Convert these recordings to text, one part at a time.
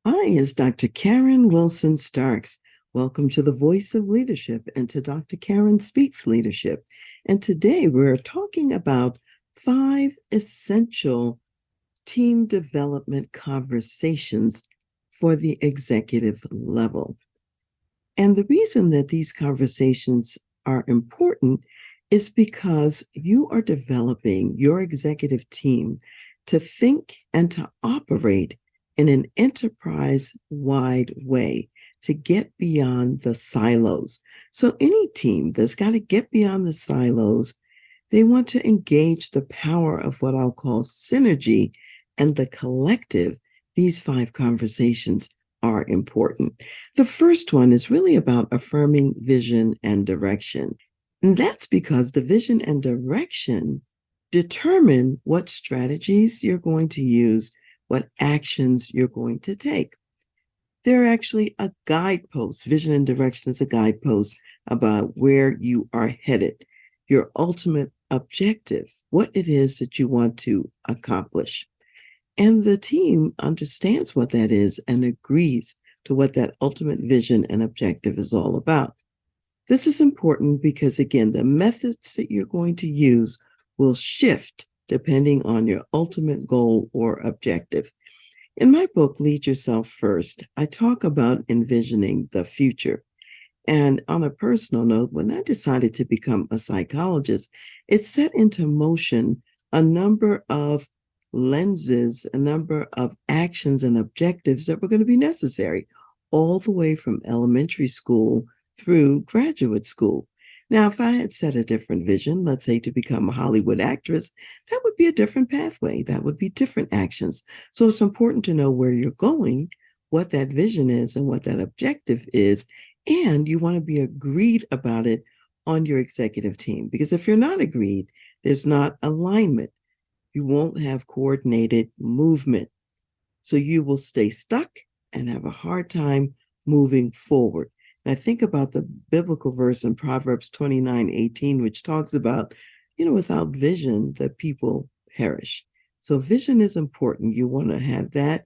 Hi, is Dr. Karen Wilson Starks. Welcome to the Voice of Leadership and to Dr. Karen Speaks Leadership. And today we're talking about 5 essential team development conversations for the executive level. And the reason that these conversations are important is because you are developing your executive team to think and to operate in an enterprise wide way to get beyond the silos. So, any team that's got to get beyond the silos, they want to engage the power of what I'll call synergy and the collective. These 5 conversations are important. The first one is really about affirming vision and direction. And that's because the vision and direction determine what strategies you're going to use, what actions you're going to take. They're actually a guidepost. Vision and direction is a guidepost about where you are headed, your ultimate objective, what it is that you want to accomplish. And the team understands what that is and agrees to what that ultimate vision and objective is all about. This is important because, again, the methods that you're going to use will shift depending on your ultimate goal or objective. In my book, Lead Yourself First, I talk about envisioning the future. And on a personal note, when I decided to become a psychologist, it set into motion a number of lenses, a number of actions and objectives that were going to be necessary, all the way from elementary school through graduate school. Now, if I had set a different vision, let's say to become a Hollywood actress, that would be a different pathway. That would be different actions. So it's important to know where you're going, what that vision is, and what that objective is. And you want to be agreed about it on your executive team. Because if you're not agreed, there's not alignment. You won't have coordinated movement. So you will stay stuck and have a hard time moving forward. And I think about the biblical verse in Proverbs 29:18, which talks about, without vision, the people perish. So vision is important. You want to have that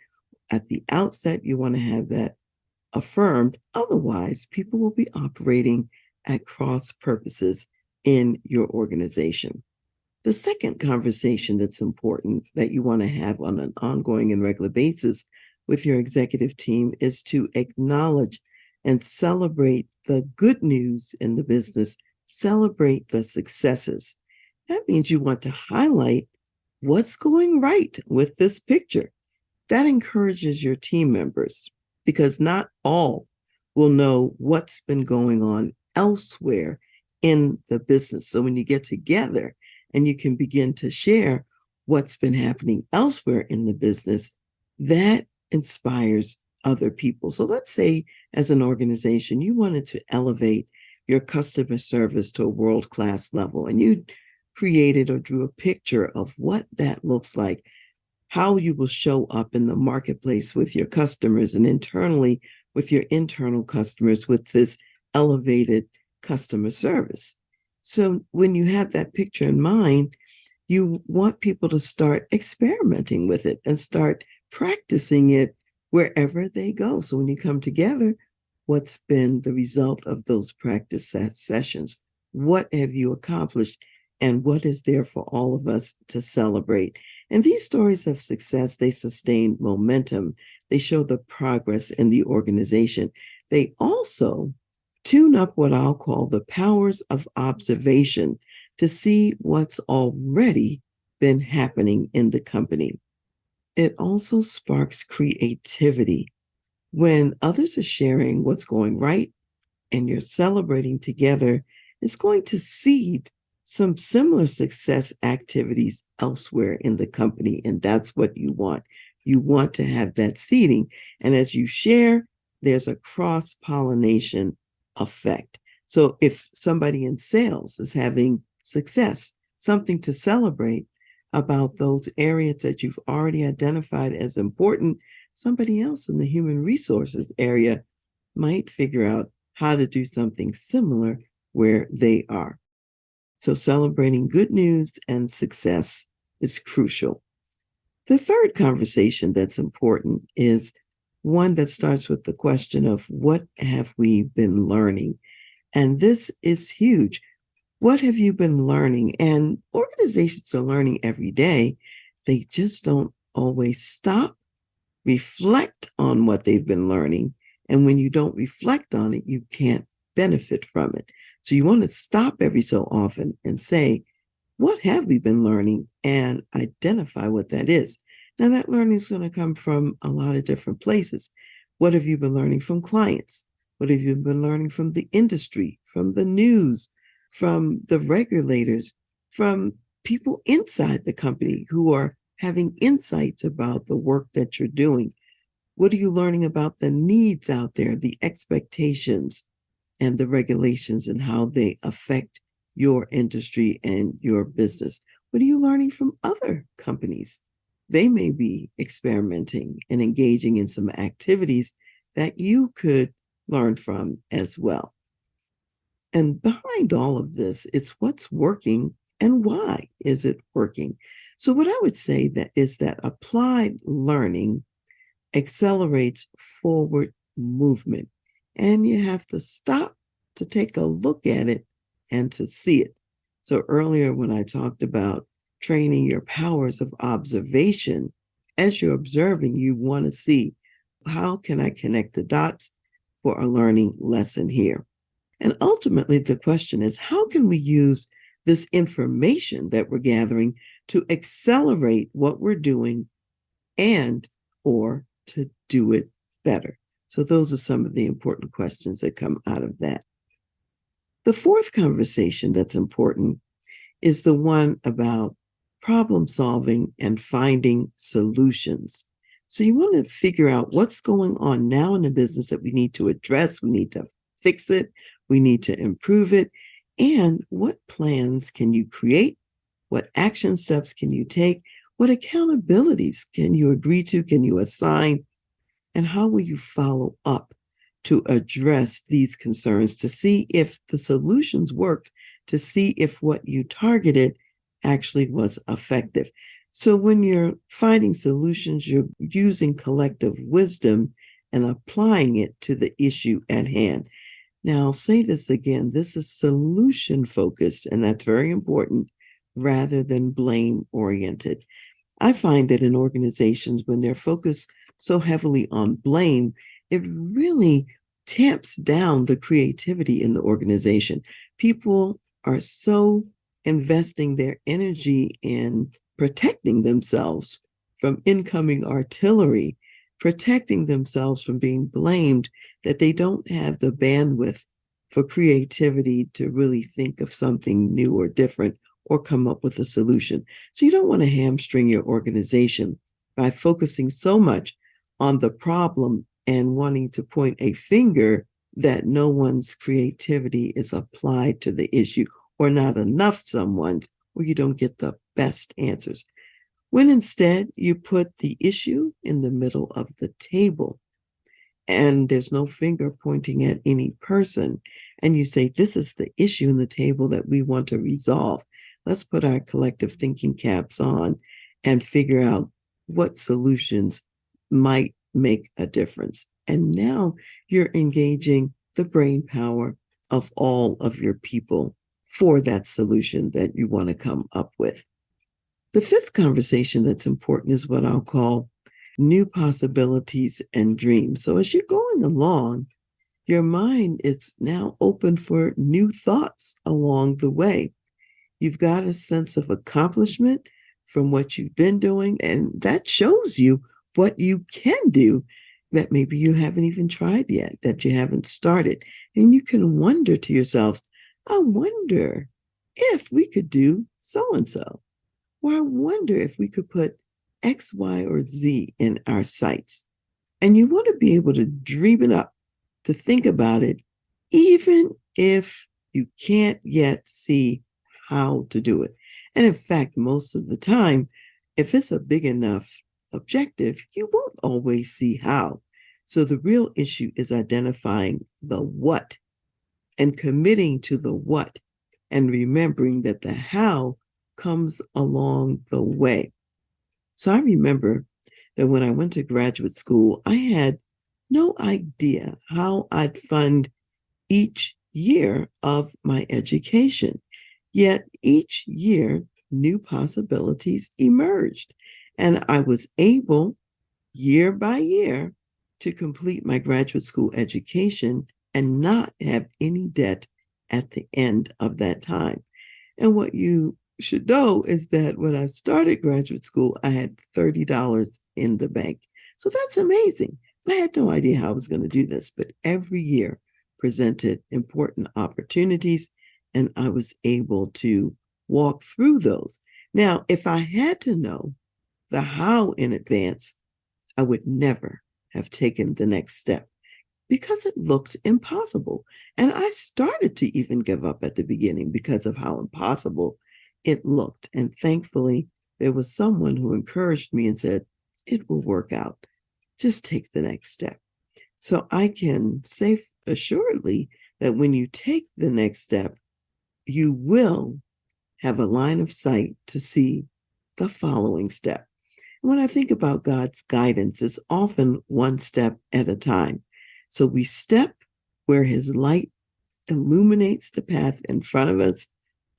at the outset. You want to have that affirmed. Otherwise, people will be operating at cross purposes in your organization. The second conversation that's important that you want to have on an ongoing and regular basis with your executive team is to acknowledge and celebrate the good news in the business, celebrate the successes. That means you want to highlight what's going right with this picture. That encourages your team members because not all will know what's been going on elsewhere in the business. So when you get together and you can begin to share what's been happening elsewhere in the business, that inspires other people. So let's say, as an organization, you wanted to elevate your customer service to a world-class level, and you created or drew a picture of what that looks like, how you will show up in the marketplace with your customers and internally with your internal customers with this elevated customer service. So when you have that picture in mind, you want people to start experimenting with it and start practicing it wherever they go. So when you come together, what's been the result of those practice sessions? What have you accomplished? And what is there for all of us to celebrate? And these stories of success, they sustain momentum. They show the progress in the organization. They also tune up what I'll call the powers of observation to see what's already been happening in the company. It also sparks creativity. When others are sharing what's going right and you're celebrating together, it's going to seed some similar success activities elsewhere in the company. And that's what you want. You want to have that seeding. And as you share, there's a cross pollination effect. So if somebody in sales is having success, something to celebrate about those areas that you've already identified as important, somebody else in the human resources area might figure out how to do something similar where they are. So celebrating good news and success is crucial. The third conversation that's important is one that starts with the question of what have we been learning? And this is huge. What have you been learning? And organizations are learning every day. They just don't always stop, reflect on what they've been learning. And when you don't reflect on it, you can't benefit from it. So you want to stop every so often and say, what have we been learning? And identify what that is. Now, that learning is going to come from a lot of different places. What have you been learning from clients? What have you been learning from the industry, from the news, from the regulators, from people inside the company who are having insights about the work that you're doing? What are you learning about the needs out there, the expectations, and the regulations and how they affect your industry and your business? What are you learning from other companies? They may be experimenting and engaging in some activities that you could learn from as well. And behind all of this, it's what's working and why is it working? So what I would say that is that applied learning accelerates forward movement. And you have to stop to take a look at it and to see it. So earlier when I talked about training your powers of observation, as you're observing, you want to see, how can I connect the dots for a learning lesson here? And ultimately, the question is, how can we use this information that we're gathering to accelerate what we're doing and or to do it better? So those are some of the important questions that come out of that. The fourth conversation that's important is the one about problem solving and finding solutions. So you want to figure out what's going on now in the business that we need to address, we need to fix it, we need to improve it, and what plans can you create? What action steps can you take? What accountabilities can you agree to? Can you assign? And how will you follow up to address these concerns to see if the solutions worked, to see if what you targeted actually was effective? So when you're finding solutions, you're using collective wisdom and applying it to the issue at hand. Now, I'll say this again, this is solution focused, and that's very important rather than blame oriented. I find that in organizations, when they're focused so heavily on blame, it really tamps down the creativity in the organization. People are so investing their energy in protecting themselves from incoming artillery, protecting themselves from being blamed, that they don't have the bandwidth for creativity to really think of something new or different or come up with a solution. So you don't want to hamstring your organization by focusing so much on the problem and wanting to point a finger that no one's creativity is applied to the issue, or not enough someone's, or you don't get the best answers. When instead you put the issue in the middle of the table and there's no finger pointing at any person, and you say, this is the issue in the table that we want to resolve. Let's put our collective thinking caps on and figure out what solutions might make a difference. And now you're engaging the brain power of all of your people for that solution that you want to come up with. The fifth conversation that's important is what I'll call new possibilities and dreams. So as you're going along, your mind is now open for new thoughts along the way. You've got a sense of accomplishment from what you've been doing, and that shows you what you can do that maybe you haven't even tried yet, that you haven't started. And you can wonder to yourselves, I wonder if we could do so and so. Or I wonder if we could put X, Y, or Z in our sights. And you want to be able to dream it up, to think about it, even if you can't yet see how to do it. And in fact, most of the time, if it's a big enough objective, you won't always see how. So the real issue is identifying the what and committing to the what, and remembering that the how comes along the way. So I remember that when I went to graduate school, I had no idea how I'd fund each year of my education. Yet each year, new possibilities emerged, and I was able, year by year, to complete my graduate school education and not have any debt at the end of that time. And what you should know is that when I started graduate school, I had $30 in the bank. So that's amazing. I had no idea how I was going to do this, but every year presented important opportunities, and I was able to walk through those. Now, if I had to know the how in advance, I would never have taken the next step because it looked impossible. And I started to even give up at the beginning because of how impossible it looked. And thankfully, there was someone who encouraged me and said, it will work out. Just take the next step. So I can say assuredly that when you take the next step, you will have a line of sight to see the following step. When I think about God's guidance, it's often one step at a time. So we step where his light illuminates the path in front of us,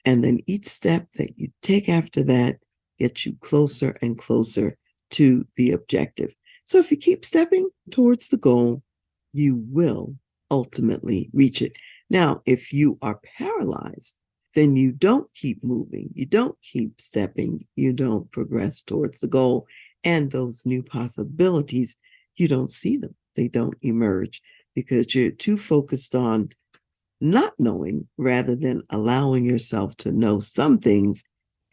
and then each step that you take after that gets you closer and closer to the objective. So if you keep stepping towards the goal, you will ultimately reach it. Now, if you are paralyzed, then you don't keep moving, you don't keep stepping, you don't progress towards the goal, and those new possibilities, you don't see them. They don't emerge because you're too focused on not knowing rather than allowing yourself to know some things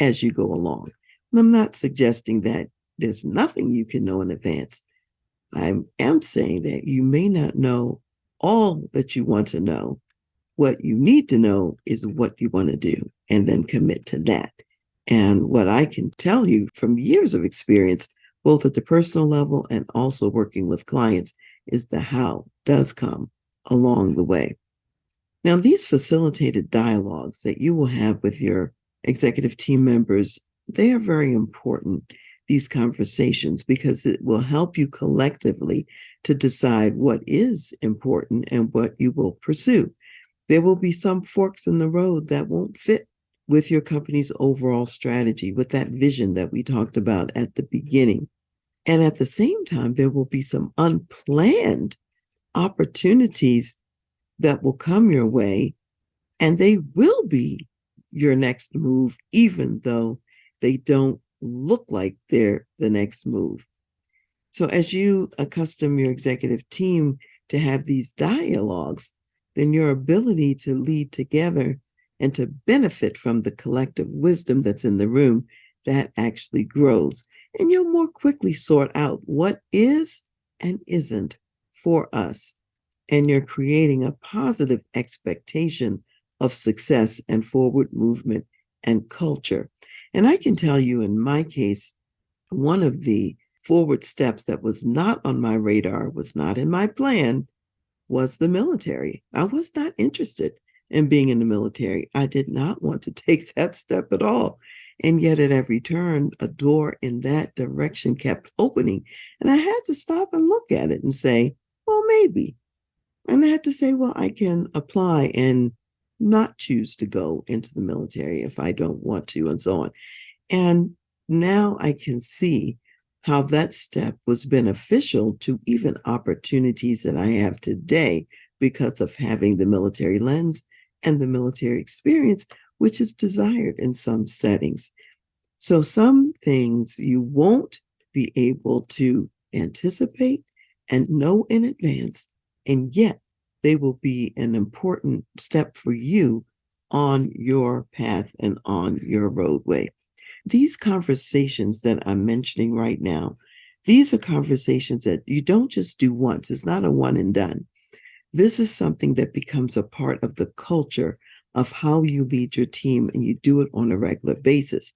as you go along. And I'm not suggesting that there's nothing you can know in advance. I am saying that you may not know all that you want to know. What you need to know is what you want to do and then commit to that. And what I can tell you from years of experience, both at the personal level and also working with clients, is the how does come along the way. Now, these facilitated dialogues that you will have with your executive team members, they are very important, these conversations, because it will help you collectively to decide what is important and what you will pursue. There will be some forks in the road that won't fit with your company's overall strategy, with that vision that we talked about at the beginning. And at the same time, there will be some unplanned opportunities that will come your way, and they will be your next move, even though they don't look like they're the next move. So, as you accustom your executive team to have these dialogues, then your ability to lead together and to benefit from the collective wisdom that's in the room, that actually grows. And you'll more quickly sort out what is and isn't for us. And you're creating a positive expectation of success and forward movement and culture. And I can tell you, in my case, one of the forward steps that was not on my radar, was not in my plan, was the military. I was not interested in being in the military. I did not want to take that step at all. And yet, at every turn, a door in that direction kept opening. And I had to stop and look at it and say, well, maybe. And I had to say, well, I can apply and not choose to go into the military if I don't want to, and so on. And now I can see how that step was beneficial to even opportunities that I have today because of having the military lens and the military experience, which is desired in some settings. So some things you won't be able to anticipate and know in advance, and yet they will be an important step for you on your path and on your roadway. These conversations that I'm mentioning right now, these are conversations that you don't just do once. It's not a one and done. This is something that becomes a part of the culture of how you lead your team, and you do it on a regular basis.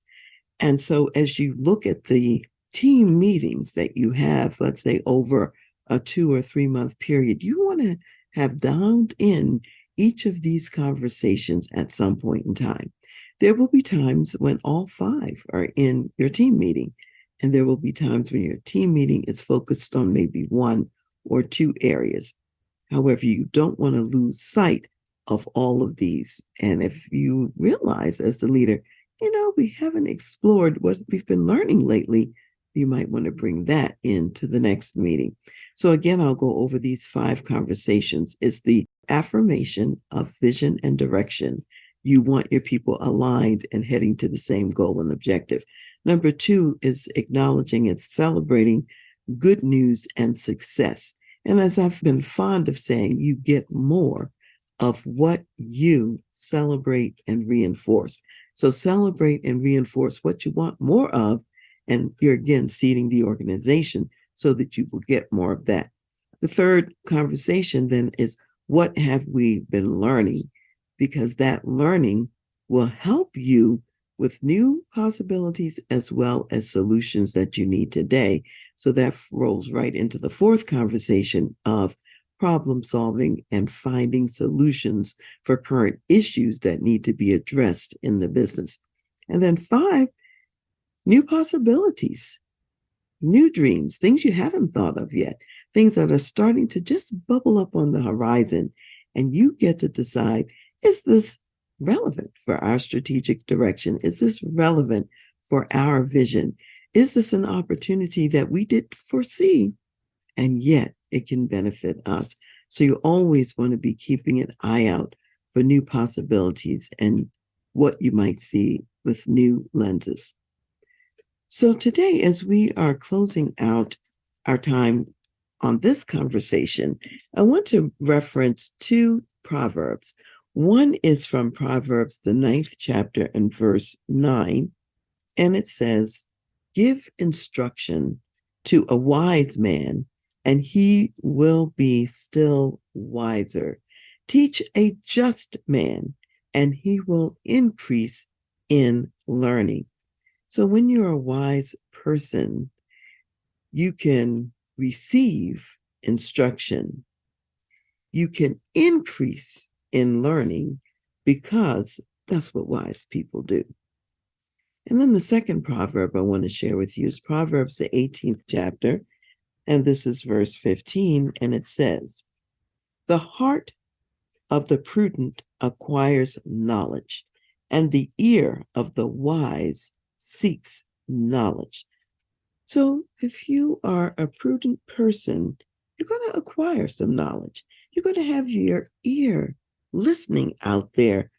And so as you look at the team meetings that you have, let's say over a 2 or 3 month period, you want to have dialed in each of these conversations at some point in time. There will be times when all 5 are in your team meeting, and there will be times when your team meeting is focused on maybe 1 or two areas. However, you don't want to lose sight of all of these. And if you realize as the leader, we haven't explored what we've been learning lately, you might want to bring that into the next meeting. So again, I'll go over these 5 conversations. It's the affirmation of vision and direction. You want your people aligned and heading to the same goal and objective. Number 2 is acknowledging and celebrating good news and success. And as I've been fond of saying, you get more of what you celebrate and reinforce. So celebrate and reinforce what you want more of, and you're again seeding the organization so that you will get more of that. The third conversation then is, what have we been learning? Because that learning will help you with new possibilities as well as solutions that you need today. So that rolls right into the fourth conversation of problem solving and finding solutions for current issues that need to be addressed in the business. And then 5, new possibilities, new dreams, things you haven't thought of yet, things that are starting to just bubble up on the horizon. And you get to decide, is this relevant for our strategic direction? Is this relevant for our vision? Is this an opportunity that we didn't foresee, and yet it can benefit us? So you always want to be keeping an eye out for new possibilities and what you might see with new lenses. So today, as we are closing out our time on this conversation, I want to reference 2 proverbs. One is from Proverbs, the 9th chapter and verse 9, and it says, "Give instruction to a wise man, and he will be still wiser. Teach a just man, and he will increase in learning." So when you're a wise person, you can receive instruction. You can increase in learning because that's what wise people do. And then the second proverb I want to share with you is Proverbs, the 18th chapter, and this is verse 15, and it says, "The heart of the prudent acquires knowledge, and the ear of the wise seeks knowledge." So if you are a prudent person, you're going to acquire some knowledge. You're going to have your ear listening out there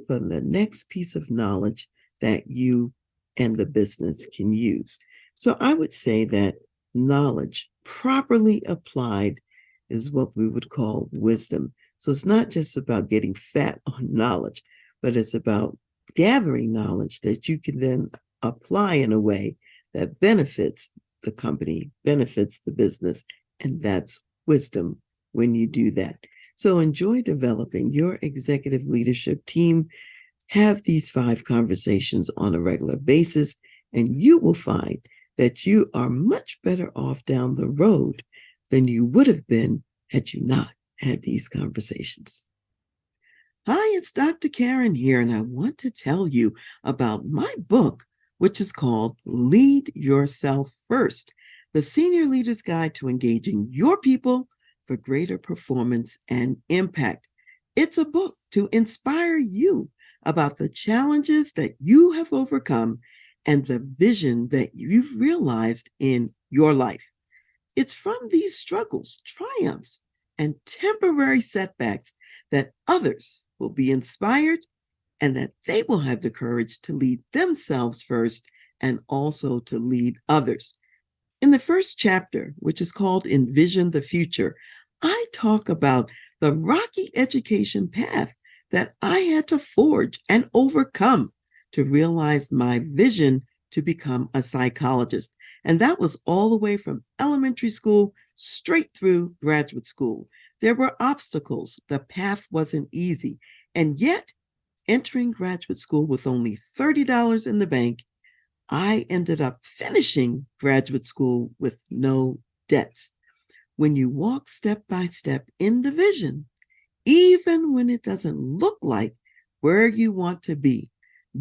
for the next piece of knowledge that you and the business can use. So I would say that knowledge properly applied is what we would call wisdom. So it's not just about getting fat on knowledge, but it's about gathering knowledge that you can then apply in a way that benefits the company, benefits the business, and that's wisdom when you do that. So enjoy developing your executive leadership team. Have these 5 conversations on a regular basis, and you will find that you are much better off down the road than you would have been had you not had these conversations. Hi, it's Dr. Karen here, and I want to tell you about my book, which is called Lead Yourself First, the Senior Leader's Guide to Engaging Your People for Greater Performance and Impact. It's a book to inspire you about the challenges that you have overcome and the vision that you've realized in your life. It's from these struggles, triumphs, and temporary setbacks that others will be inspired and that they will have the courage to lead themselves first and also to lead others. In the first chapter, which is called Envision the Future, I talk about the rocky education path that I had to forge and overcome to realize my vision to become a psychologist. And that was all the way from elementary school straight through graduate school. There were obstacles. The path wasn't easy. And yet, entering graduate school with only $30 in the bank, I ended up finishing graduate school with no debts. When you walk step by step in the vision, even when it doesn't look like where you want to be,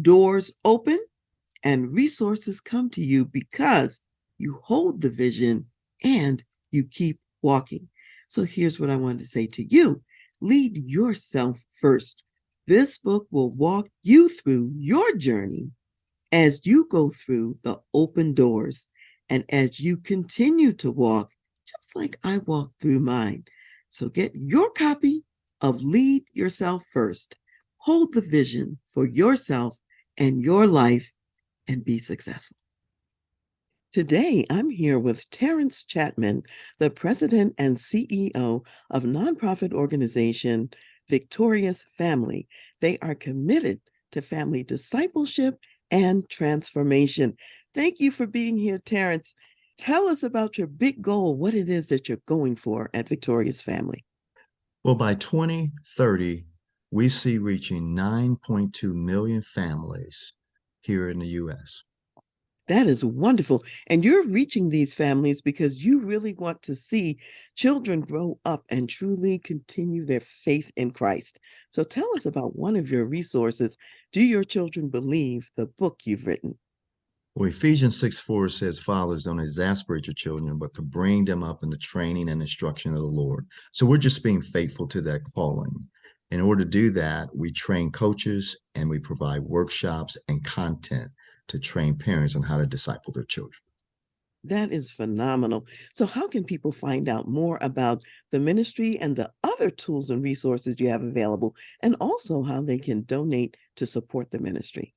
doors open and resources come to you because you hold the vision and you keep walking. So here's what I wanted to say to you. Lead yourself first. This book will walk you through your journey as you go through the open doors and as you continue to walk, just like I walked through mine. So get your copy of Lead Yourself First. Hold the vision for yourself and your life and be successful. Today, I'm here with Terrence Chapman, the president and CEO of nonprofit organization Victorious Family. They are committed to family discipleship and transformation. Thank you for being here, Terrence. Tell us about your big goal, what it is that you're going for at Victorious Family. Well, by 2030, we see reaching 9.2 million families here in the U.S. That is wonderful. And you're reaching these families because you really want to see children grow up and truly continue their faith in Christ. So tell us about one of your resources, Do Your Children Believe, the book you've written? Well, Ephesians 6:4 says, Fathers, don't exasperate your children, but to bring them up in the training and instruction of the Lord. So we're just being faithful to that calling. In order to do that, we train coaches and we provide workshops and content to train parents on how to disciple their children. That is phenomenal. So how can people find out more about the ministry and the other tools and resources you have available, and also how they can donate to support the ministry?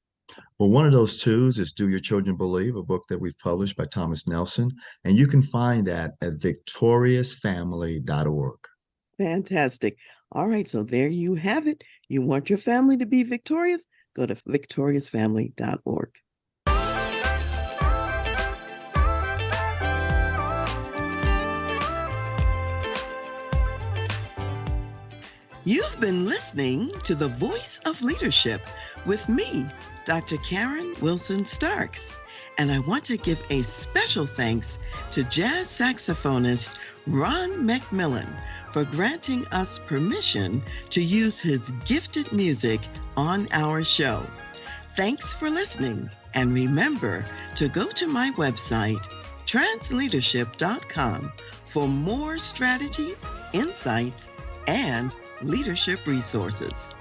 Well, one of those tools is Do Your Children Believe, a book that we've published by Thomas Nelson, and you can find that at victoriousfamily.org. Fantastic. All right, so there you have it. You want your family to be victorious? Go to victoriousfamily.org. You've been listening to The Voice of Leadership with me, Dr. Karen Wilson Starks. And I want to give a special thanks to jazz saxophonist Ron McMillan for granting us permission to use his gifted music on our show. Thanks for listening, and remember to go to my website, transleadership.com, for more strategies, insights, and leadership resources.